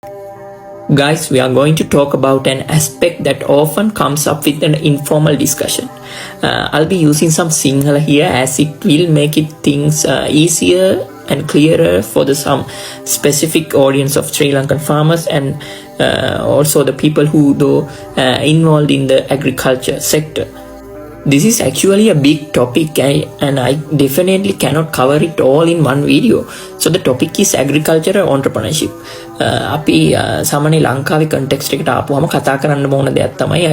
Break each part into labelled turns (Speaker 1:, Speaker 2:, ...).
Speaker 1: Guys, we are going to talk about an aspect that often comes up with an informal discussion. I'll be using some Sinhala here as it will make it things easier and clearer for some specific audience of Sri Lankan farmers and also the people who involved in the agriculture sector. This is actually a big topic and I definitely cannot cover it all in one video. So the topic is agricultural entrepreneurship. අපි සාමාන්‍ය ලංකාවේ context එකට ආපුවම කතා කරන්න ඕන දෙයක් තමයි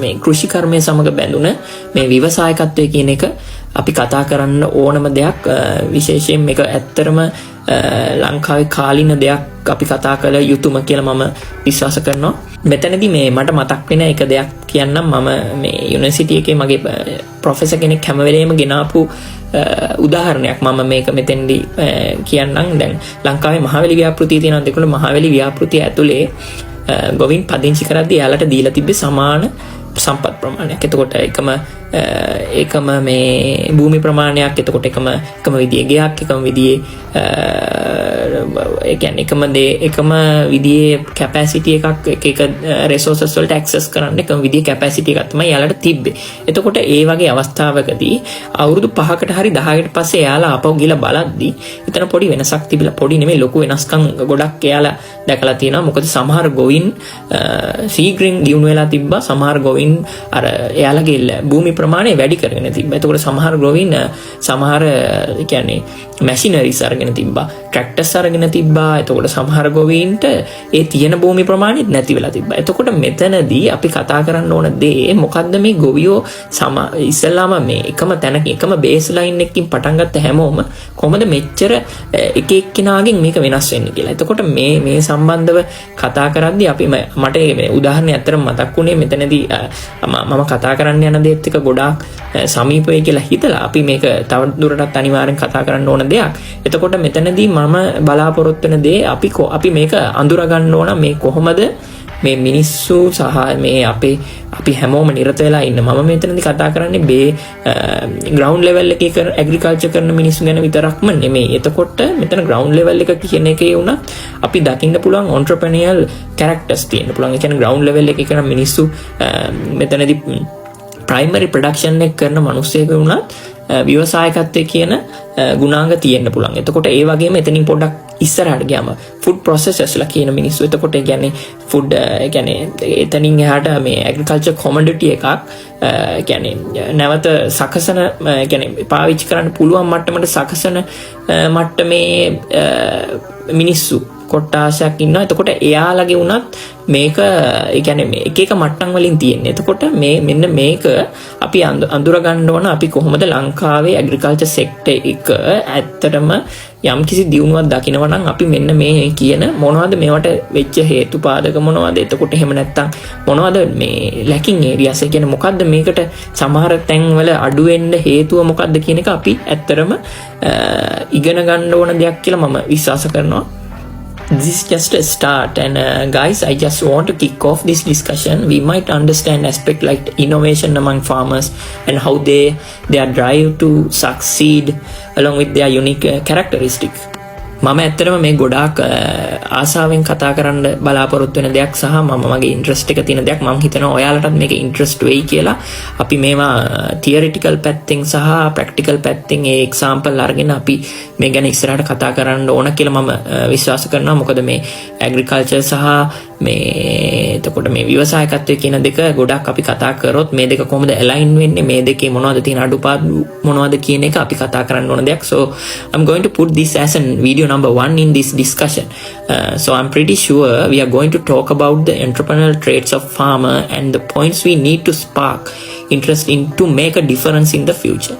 Speaker 1: මේ කෘෂි කර්මය සමග බැඳුන මේ ව්‍යවසායකත්වය කියන එක අපි කතා කරන්න ඕනම දෙයක් විශේෂයෙන් මේක ඇත්තරම ලංකාවේ කාලින දෙයක් අපි කතා කළ යුතුම කියලා මම විශ්වාස කරනවා. මෙතනදී මේ මට මතක් වෙන එක දෙයක් කියන්නම්. මම මේ යුනිවර්සිටි එකේ මගේ ප්‍රොෆෙසර් කෙනෙක් හැම වෙලේම ගෙනාපු උදාහරණයක් මම මේක මෙතෙන්දී කියන්නම්. දැන් ලංකාවේ මහවැලි ව්‍යාපෘතිය තියෙනවා. ඒකවල මහවැලි ව්‍යාපෘතිය ඇතුලේ ගොවින් පදිංචි කරද්දී එයාලට දීලා තිබ්බේ සමාන සම්පත් ප්‍රමාණයක්. එතකොට එකම මේ භූමි ප්‍රමාණයක්, එතකොට එකම විදියේ ගයක්, එකම විදියේ ඒ කියන්නේ එකම විදියේ කැපැසිටි එකක් එක රිසෝසස් වලට ඇක්සස් කරන්න එකම විදියේ කැපැසිටි එකක් තමයි යාලට තිබ්බේ. එතකොට ඒ වගේ අවස්ථාවකදී අවුරුදු 5කට හරි 10කට පස්සේ යාලා ආපහු ගිහලා බලද්දී එතන පොඩි වෙනසක් තිබිලා, පොඩි නෙමෙයි ලොකු වෙනස්කම් ගොඩක් යාලා දැකලා තියෙනවා. මොකද සමහර ගොවින් ශීඝ්‍රයෙන් දියුණු වෙලා තිබ්බා. සමහර ගොවින් අර එයාලගේ භූමි ප්‍රමාණය වැඩි කරගෙන තිබ්බා. එතකොට සමහර ගොවින් සමහර කියන්නේ මැෂිනරිස් අරගෙන තිබ්බා, ට්‍රැක්ටර්ස් අරගෙන තිබ්බා. එතකොට සමහර ගොවීන්ට ඒ තියෙන භූමි ප්‍රමාණෙත් නැති වෙලා තිබ්බා. එතකොට මෙතනදී අපි කතා කරන්න ඕන දේ මොකද්ද? මේ ගොවියෝ ඉස්සෙල්ලාම මේ එකම තැනක එකම බේස් ලයින් එකකින් පටන් ගත්ත හැමෝම කොහොමද මෙච්චර එක එක්කෙනාගෙන් මේක වෙනස් වෙන්නේ කියලා. එතකොට මේ සම්බන්ධව කතා කරද්දී අපි මට මේ උදාහරණයක් අතරම මතක් වුණේ මෙතනදී මම කතා කරන්න යන දේත් එක ගොඩාක් සමීපයි කියලා හිතලා අපි මේක තව දුරටත් අනිවාර්යෙන් කතා කරන්න ඕන දෙයක්. එතකොට මෙතනදී මම බලාපොරොත්තු වෙන දේ අපි මේක අඳුර ගන්න ඕන මේ කොහොමද මේ මිනිස්සු සහ මේ අපි හැමෝම නිරත වෙලා ඉන්න. මම මෙතනදී කතා කරන්නේ ග්‍රවුන්ඩ් ලෙවල් එකේ ඇග්‍රිකල්චර් කරන මිනිස්සු ගැන විතරක්ම නෙමෙයි. එතකොට මෙතන ග්‍රවුන්ඩ් ලෙවල් එක කියන එකේ උනත් අපි දකින්න පුළුවන් ඔන්ටර්ප්‍රෙනියර් කැරක්ටර්ස් තියෙන්න පුළුවන්. ඒ කියන්නේ ග්‍රවුන්ඩ් ලෙවල් එකේ කරන මිනිස්සු මෙතනදී ප්‍රයිමරි ප්‍රොඩක්ෂන් එක කරන මිනිස්සුෙකු වුණත් ව්‍යවසායකත්වයේ කියන ගුණාංග තියෙන්න පුළුවන්. එතකොට ඒ වගේම එතනින් පොඩ්ඩක් ඉස්සරහට ගියාම ෆුඩ් ප්‍රොසෙසර්ස්ලා කියන මිනිස්සු. එතකොට ඒ කියන්නේ ෆුඩ් කියන්නේ එතනින් එහාට මේ ඇග්‍රිකල්චර් කොමොඩිටි එකක් කියන්නේ නැවත සකසන කියන්නේ පාවිච්චි කරන්න පුළුවන් මට්ටමට සකසන මට්ටමේ මිනිස්සු කොට්ටාසයක් ඉන්නවා. එතකොට එයාලගේ උනත් මේක ඒ කියන්නේ මේ එක මට්ටම් වලින් තියෙන්නේ. එතකොට මෙන්න මේක අපි අඳුර ගන්න ඕන. අපි කොහොමද ලංකාවේ ඇග්‍රිකල්චර් සෙක්ටර් එක ඇත්තටම යම්කිසි දියුණුවක් දකිනවා නම් අපි මෙන්න මේ කියන මොනවද මේවට වෙච්ච හේතුපාදක මොනවද? එතකොට එහෙම නැත්තම් මොනවද මේ ලැකින් ඒරියාස්? ඒ කියන්නේ මොකද්ද මේකට සමහර තැන්වල අඩු වෙන්න හේතුව මොකද්ද කියන එක අපි ඇත්තටම ඉගෙන ගන්න ඕන දෙයක් කියලා මම විශ්වාස කරනවා. This is just a start and guys, I just want to kick off this discussion. We might understand aspect like innovation among farmers and how their drive to succeed along with their unique characteristics. මම ඇත්තටම මේ ගොඩාක් ආසාවෙන් කතා කරන්න බලාපොරොත්තු වෙන දෙයක් සහ මගේ ඉන්ට්‍රස්ට් එක තියෙන දෙයක්. මම හිතනවා ඔයාලටත් මේක ඉන්ට්‍රස්ට් වෙයි කියලා. අපි මේවා තියරිටිකල් පැත්තෙන් සහ ප්‍රැක්ටිකල් පැත්තෙන් ඒ එක්සැම්පල් අරගෙන අපි මේ ගැන ඉස්සරහට කතා කරන්න ඕන කියලා මම විශ්වාස කරනවා. මොකද මේ ඇග්‍රිකල්චර් සහ මේ එතකොට මේ ව්‍යවසායකත්වය කියන දෙක ගොඩක් අපි කතා කරොත් මේ දෙක කොහොමද ඇලයින් වෙන්නේ, මේ දෙකේ මොනවද තියෙන අඩුපාඩු මොනවද කියන එක අපි කතා කරන්න ඕන දෙයක්. So I'm going to put this as a video number 1 in this discussion. So I'm pretty sure we are going to talk about the entrepreneurial traits of farmer and the points we need to spark interest in to make a difference in the future.